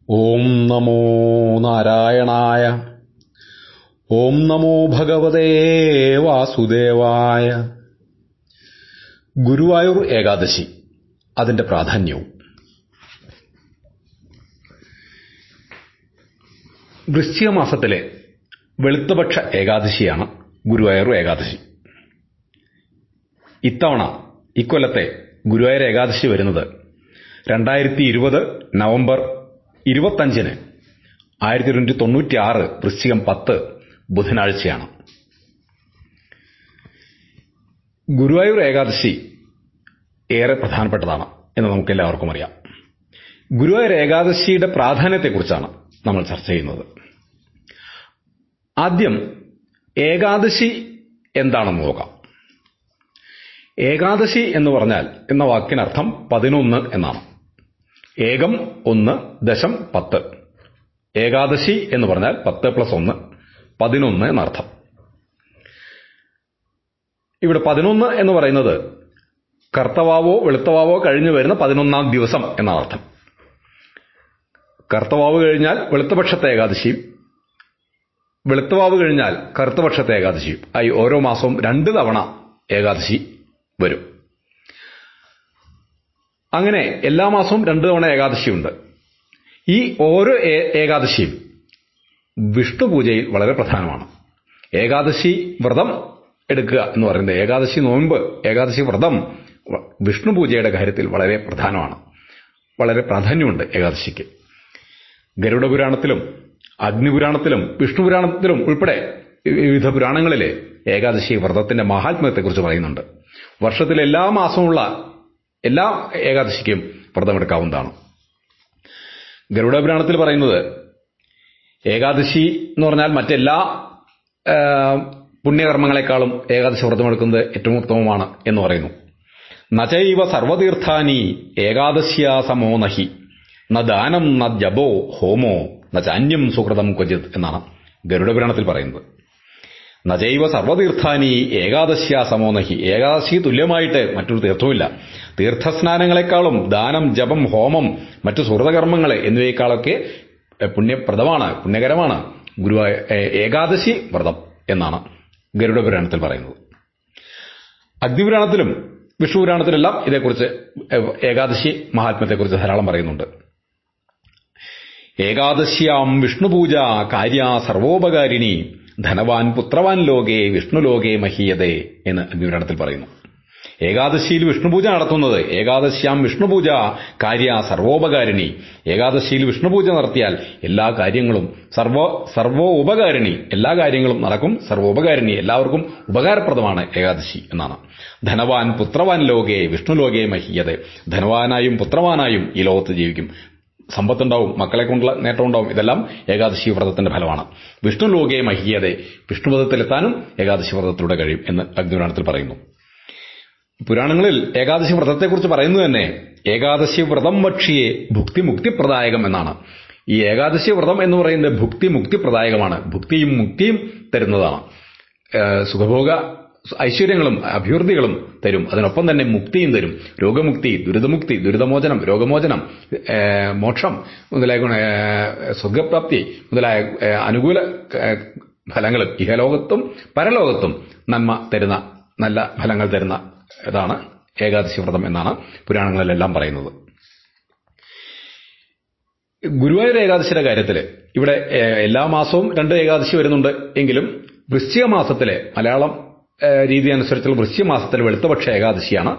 ഓം നമോ നാരായണായ. ഓം നമോ ഭഗവതേ വാസുദേവായ. ഗുരുവായൂർ ഏകാദശി, അതിന്റെ പ്രാധാന്യവും. വൃശ്ചിക മാസത്തിലെ വെളുത്തപക്ഷ ഏകാദശിയാണ് ഗുരുവായൂർ ഏകാദശി. ഇക്കൊല്ലത്തെ ഗുരുവായൂർ ഏകാദശി വരുന്നത് 2020 നവംബർ 25 1296 വൃശ്ചികം 10 ബുധനാഴ്ചയാണ്. ഗുരുവായൂർ ഏകാദശി ഏറെ പ്രധാനപ്പെട്ടതാണ് എന്ന് നമുക്ക് എല്ലാവർക്കും അറിയാം. ഗുരുവായൂർ ഏകാദശിയുടെ പ്രാധാന്യത്തെക്കുറിച്ചാണ് നമ്മൾ ചർച്ച ചെയ്യുന്നത്. ആദ്യം ഏകാദശി എന്താണെന്ന് നോക്കാം. ഏകാദശി എന്ന് പറഞ്ഞാൽ എന്ന വാക്കിനർത്ഥം 11 എന്നാണ്. ഏകം 1, ദശം 10. ഏകാദശി എന്ന് പറഞ്ഞാൽ 10 + 1 11 എന്നർത്ഥം. ഇവിടെ 11 എന്ന് പറയുന്നത് കർത്തവാവോ വെളുത്തവാവോ കഴിഞ്ഞു വരുന്ന 11ാം ദിവസം എന്നാണ് അർത്ഥം. കർത്തവാവ് കഴിഞ്ഞാൽ വെളുത്തപക്ഷത്തെ ഏകാദശിയും വെളുത്തവാവ് കഴിഞ്ഞാൽ കറുത്തപക്ഷത്തെ ഏകാദശിയും ആയി ഓരോ മാസവും 2 തവണ ഏകാദശി വരും. അങ്ങനെ എല്ലാ മാസവും 2 തവണ ഏകാദശിയുണ്ട്. ഈ ഓരോ ഏകാദശിയും വിഷ്ണു പൂജയിൽ വളരെ പ്രധാനമാണ്. ഏകാദശി വ്രതം എടുക്കുക എന്ന് പറയുന്നത്, ഏകാദശി നോമ്പ്, ഏകാദശി വ്രതം വിഷ്ണു പൂജയുടെ കാര്യത്തിൽ വളരെ പ്രധാനമാണ്. വളരെ പ്രാധാന്യമുണ്ട് ഏകാദശിക്ക്. ഗരുഡപുരാണത്തിലും അഗ്നിപുരാണത്തിലും വിഷ്ണുപുരാണത്തിലും ഉൾപ്പെടെ വിവിധ പുരാണങ്ങളിലെ ഏകാദശി വ്രതത്തിന്റെ മഹാത്മ്യത്തെക്കുറിച്ച് പറയുന്നുണ്ട്. വർഷത്തിലെ എല്ലാ മാസമുള്ള എല്ലാ ഏകാദശിക്കും വ്രതമെടുക്കാവുന്നതാണ്. ഗരുഡപുരാണത്തിൽ പറയുന്നത് ഏകാദശി എന്ന് പറഞ്ഞാൽ മറ്റെല്ലാ പുണ്യകർമ്മങ്ങളെക്കാളും ഏകാദശി വ്രതമെടുക്കുന്നത് ഏറ്റവും ഉത്തമമാണ് എന്ന് പറയുന്നു. നചൈവ സർവതീർത്ഥാനി ഏകാദശ്യാ സമോ നഹി ന ദാനം ന ജപോ ഹോമോ ന ചാന്യം സുഹൃതം ക്വചിത് എന്നാണ് ഗരുഡപുരാണത്തിൽ പറയുന്നത്. നജൈവ സർവതീർത്ഥാനി ഏകാദശ്യാ സമോ നഹി. ഏകാദശി തുല്യമായിട്ട് മറ്റൊരു തീർത്ഥവുമില്ല. തീർത്ഥസ്നാനങ്ങളെക്കാളും ദാനം, ജപം, ഹോമം, മറ്റു സുഹൃതകർമ്മങ്ങൾ എന്നിവയെക്കാളൊക്കെ പുണ്യകരമാണ് ഏകാദശി വ്രതം എന്നാണ് ഗരുഡപുരാണത്തിൽ പറയുന്നത്. അഗ്നിപുരാണത്തിലും വിഷ്ണുപുരാണത്തിലെല്ലാം ഇതേക്കുറിച്ച് ഏകാദശി മഹാത്മ്യത്തെക്കുറിച്ച് ധാരാളം പറയുന്നുണ്ട്. ഏകാദശ്യാം വിഷ്ണുപൂജ കാര്യ സർവോപകാരിണി ധനവാൻ പുത്രവാൻ ലോകേ വിഷ്ണുലോകേ മഹീയതേ എന്ന് അഗ്നിപുരാണത്തിൽ പറയുന്നു. ഏകാദശിയിൽ വിഷ്ണുപൂജ നടത്തുന്നത്, ഏകാദശ്യാം വിഷ്ണുപൂജ കാര്യ സർവോപകാരിണി, ഏകാദശിയിൽ വിഷ്ണുപൂജ നടത്തിയാൽ എല്ലാ കാര്യങ്ങളും സർവോപകാരിണി, എല്ലാ കാര്യങ്ങളും നടക്കും. സർവോപകാരിണി, എല്ലാവർക്കും ഉപകാരപ്രദമാണ് ഏകാദശി എന്നാണ്. ധനവാൻ പുത്രവാൻ ലോകേ വിഷ്ണുലോകേ മഹീയതേ. ധനവാനായും പുത്രവാനായും ഈ ലോകത്ത് ജീവിക്കും. സമ്പത്തുണ്ടാവും, മക്കളെ കൊണ്ടുള്ള നേട്ടമുണ്ടാവും. ഇതെല്ലാം ഏകാദശി വ്രതത്തിന്റെ ഫലമാണ്. വിഷ്ണു ലോകേ മഹീയതേ, വിഷ്ണുപദത്തിലെത്താനും ഏകാദശി വ്രതത്തിലൂടെ കഴിയും എന്ന് അഗ്നിപുരാണത്തിൽ പറയുന്നു. പുരാണങ്ങളിൽ ഏകാദശി വ്രതത്തെക്കുറിച്ച് പറയുന്നത് തന്നെ ഏകാദശി വ്രതം വക്ഷിയെ ഭുക്തി മുക്തിപ്രദായകം എന്നാണ്. ഈ ഏകാദശി വ്രതം എന്ന് പറയുന്നത് ഭുക്തി മുക്തിപ്രദായകമാണ്. ഭുക്തിയും മുക്തിയും തരുന്നതാണ്. സുഖഭോഗ ഐശ്വര്യങ്ങളും അഭിവൃദ്ധികളും തരും. അതിനൊപ്പം തന്നെ മുക്തിയും തരും. രോഗമുക്തി, ദുരിതമുക്തി, ദുരിതമോചനം, രോഗമോചനം, മോക്ഷം മുതലായ സ്വർഗപ്രാപ്തി മുതലായ അനുകൂല ഫലങ്ങളും ഇഹലോകത്തും പരലോകത്തും നന്മ തരുന്ന, നല്ല ഫലങ്ങൾ തരുന്ന ഇതാണ് ഏകാദശി വ്രതം എന്നാണ് പുരാണങ്ങളിലെല്ലാം പറയുന്നത്. ഗുരുവായൂർ ഏകാദശിയുടെ കാര്യത്തിൽ ഇവിടെ എല്ലാ മാസവും 2 ഏകാദശി വരുന്നുണ്ട്. എങ്കിലും വൃശ്ചിക മാസത്തിലെ, മലയാളം രീതി അനുസരിച്ചുള്ള വൃശ്ചിക മാസത്തിലെ വെളുത്തപക്ഷ ഏകാദശിയാണ്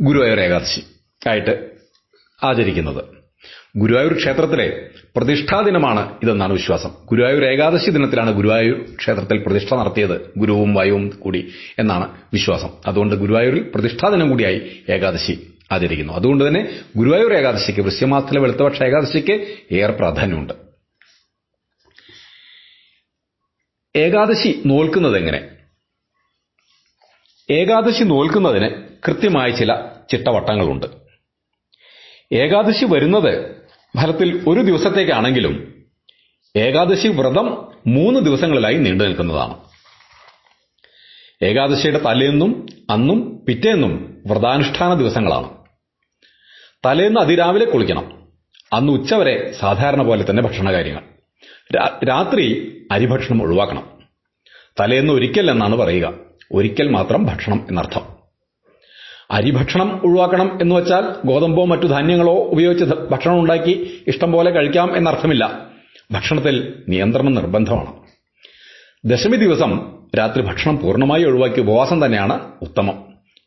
ഗുരുവായൂർ ഏകാദശി ആയിട്ട് ആചരിക്കുന്നത്. ഗുരുവായൂർ ക്ഷേത്രത്തിലെ പ്രതിഷ്ഠാ ദിനമാണ് ഇതെന്നാണ് വിശ്വാസം. ഗുരുവായൂർ ഏകാദശി ദിനത്തിലാണ് ഗുരുവായൂർ ക്ഷേത്രത്തിൽ പ്രതിഷ്ഠ നടത്തിയത്, ഗുരുവും വായുവും കൂടി എന്നാണ് വിശ്വാസം. അതുകൊണ്ട് ഗുരുവായൂരിൽ പ്രതിഷ്ഠാ ദിനം കൂടിയായി ഏകാദശി ആചരിക്കുന്നു. അതുകൊണ്ട് തന്നെ ഗുരുവായൂർ ഏകാദശിക്ക്, വൃശ്ചിക മാസത്തിലെ വെളുത്തപക്ഷ ഏകാദശിക്ക് ഏറെ പ്രാധാന്യമുണ്ട്. ഏകാദശി നോൽക്കുന്നത് എങ്ങനെ? ഏകാദശി നോൽക്കുന്നതിന് കൃത്യമായ ചില ചിട്ടവട്ടങ്ങളുണ്ട്. ഏകാദശി വരുന്നത് ഫലത്തിൽ ഒരു ദിവസത്തേക്കാണെങ്കിലും ഏകാദശി വ്രതം 3 ദിവസങ്ങളിലായി നീണ്ടു നിൽക്കുന്നതാണ്. ഏകാദശിയുടെ തലേന്നും അന്നും പിറ്റേന്നും വ്രതാനുഷ്ഠാന ദിവസങ്ങളാണ്. തലേന്ന് അതിരാവിലെ കുളിക്കണം. അന്ന് ഉച്ചവരെ സാധാരണ പോലെ തന്നെ ഭക്ഷണകാര്യങ്ങൾ. രാത്രി അരിഭക്ഷണം ഒഴിവാക്കണം. തലേന്ന് ഒരിക്കൽ എന്നാണ് പറയുക. ഒരിക്കൽ മാത്രം ഭക്ഷണം എന്നർത്ഥം. അരിഭക്ഷണം ഒഴിവാക്കണം എന്ന് വച്ചാൽ ഗോതമ്പോ മറ്റു ധാന്യങ്ങളോ ഉപയോഗിച്ച് ഭക്ഷണം ഉണ്ടാക്കി ഇഷ്ടം പോലെ കഴിക്കാം എന്നർത്ഥമില്ല. ഭക്ഷണത്തിൽ നിയന്ത്രണം നിർബന്ധമാണ്. ദശമി ദിവസം രാത്രി ഭക്ഷണം പൂർണ്ണമായി ഒഴിവാക്കി ഉപവാസം തന്നെയാണ് ഉത്തമം.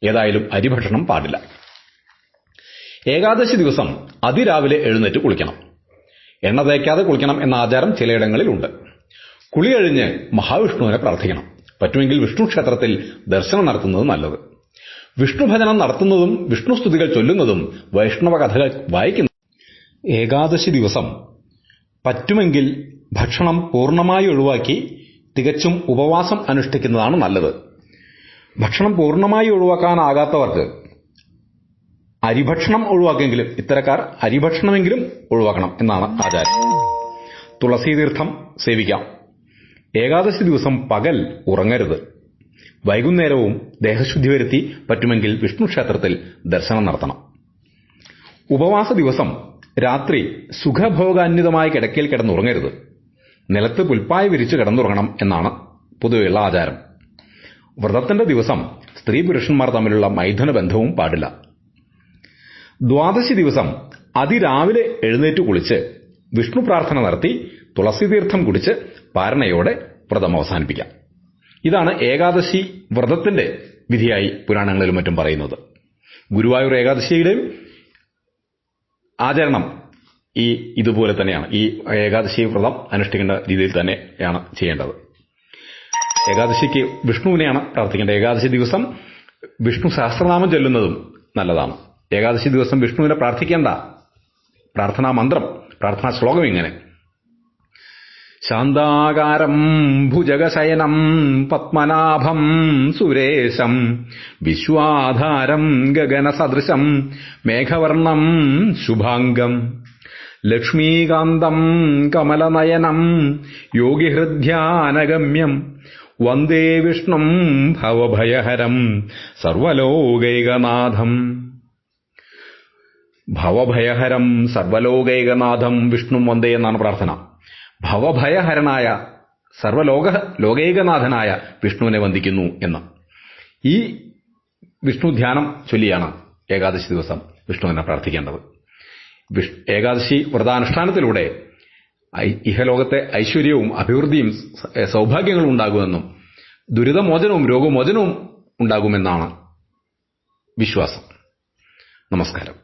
ഏതായാലും അരിഭക്ഷണം പാടില്ല. ഏകാദശി ദിവസം അതിരാവിലെ എഴുന്നേറ്റ് കുളിക്കണം. എണ്ണ തേക്കാതെ കുളിക്കണം എന്ന ആചാരം ചിലയിടങ്ങളിലുണ്ട്. കുളി കഴിഞ്ഞ് മഹാവിഷ്ണുവിനെ പ്രാർത്ഥിക്കണം. പറ്റുമെങ്കിൽ വിഷ്ണു ക്ഷേത്രത്തിൽ ദർശനം നടത്തുന്നത് നല്ലത്. വിഷ്ണുഭജനം നടത്തുന്നതും വിഷ്ണുസ്തുതികൾ ചൊല്ലുന്നതും വൈഷ്ണവ കഥകൾ വായിക്കുന്നതും. ഏകാദശി ദിവസം പറ്റുമെങ്കിൽ ഭക്ഷണം പൂർണ്ണമായി ഒഴിവാക്കി തികച്ചും ഉപവാസം അനുഷ്ഠിക്കുന്നതാണ് നല്ലത്. ഭക്ഷണം പൂർണ്ണമായി ഒഴിവാക്കാനാകാത്തവർക്ക് അരിഭക്ഷണം ഒഴിവാക്കെങ്കിലും ഇത്തരക്കാർ അരിഭക്ഷണമെങ്കിലും ഒഴിവാക്കണം എന്നാണ് ആചാരം. തുളസീതീർത്ഥം സേവിക്കാം. ഏകാദശി ദിവസം പകൽ ഉറങ്ങരുത്. വൈകുന്നേരവും ദേഹശുദ്ധി വരുത്തി പറ്റുമെങ്കിൽ വിഷ്ണു ക്ഷേത്രത്തിൽ ദർശനം നടത്തണം. ഉപവാസ ദിവസം രാത്രി സുഖഭോഗാന്വിതമായ കിടക്കയിൽ കിടന്നുറങ്ങരുത്. നിലത്ത് പുൽപ്പായ വിരിച്ച് കിടന്നുറങ്ങണം എന്നാണ് പൊതുവെയുള്ള ആചാരം. വ്രതത്തിന്റെ ദിവസം സ്ത്രീ പുരുഷന്മാർ തമ്മിലുള്ള മൈഥുന ബന്ധവും പാടില്ല. ദ്വാദശി ദിവസം അതിരാവിലെ എഴുന്നേറ്റ് കുളിച്ച് വിഷ്ണു പ്രാർത്ഥന നടത്തി തുളസീതീർത്ഥം കുടിച്ച് പാരണയോടെ വ്രതം അവസാനിപ്പിക്കാം. ഇതാണ് ഏകാദശി വ്രതത്തിന്റെ വിധിയായി പുരാണങ്ങളിലും മറ്റും പറയുന്നത്. ഗുരുവായൂർ ഏകാദശിയുടെയും ആചരണം ഇതുപോലെ തന്നെയാണ്. ഈ ഏകാദശി വ്രതം അനുഷ്ഠിക്കേണ്ട രീതിയിൽ തന്നെയാണ് ചെയ്യേണ്ടത്. ഏകാദശിക്ക് വിഷ്ണുവിനെയാണ് പ്രാർത്ഥിക്കേണ്ടത്. ഏകാദശി ദിവസം വിഷ്ണു സഹസ്രനാമം ചൊല്ലുന്നതും നല്ലതാണ്. ഏകാദശി ദിവസം വിഷ്ണുവിനെ പ്രാർത്ഥിക്കേണ്ട പ്രാർത്ഥനാ മന്ത്രം, പ്രാർത്ഥനാ ശ്ലോകം ഇങ്ങനെ: ശാന്താകാരം ഭുജഗശയനം പത്മനാഭം സുരേശം വിശ്വാധാരം ഗഗനസദൃശം മേഘവർണം ശുഭാംഗം ലക്ഷ്മീകാന്തം കമലനയനം യോഗിഹൃദ്ധ്യാനഗമ്യം വന്ദേ വിഷ്ണും ഭവഭയഹരം സർവലോകൈകനാഥം. ഭവഭയഹരം സർവലോകൈകനാഥം വിഷ്ണു വന്ദേ എന്നാണ് പ്രാർത്ഥന. ഭവഭയഹരനായ ലോകൈകനാഥനായ വിഷ്ണുവിനെ വന്ദിക്കുന്നു എന്ന്. ഈ വിഷ്ണു ധ്യാനം ചൊല്ലിയാണ് ഏകാദശി ദിവസം വിഷ്ണുവിനെ പ്രാർത്ഥിക്കേണ്ടത്. ഏകാദശി വ്രതാനുഷ്ഠാനത്തിലൂടെ ഇഹലോകത്തെ ഐശ്വര്യവും അഭിവൃദ്ധിയും സൗഭാഗ്യങ്ങളും ഉണ്ടാകുമെന്നും ദുരിതമോചനവും രോഗമോചനവും ഉണ്ടാകുമെന്നാണ് വിശ്വാസം. നമസ്കാരം.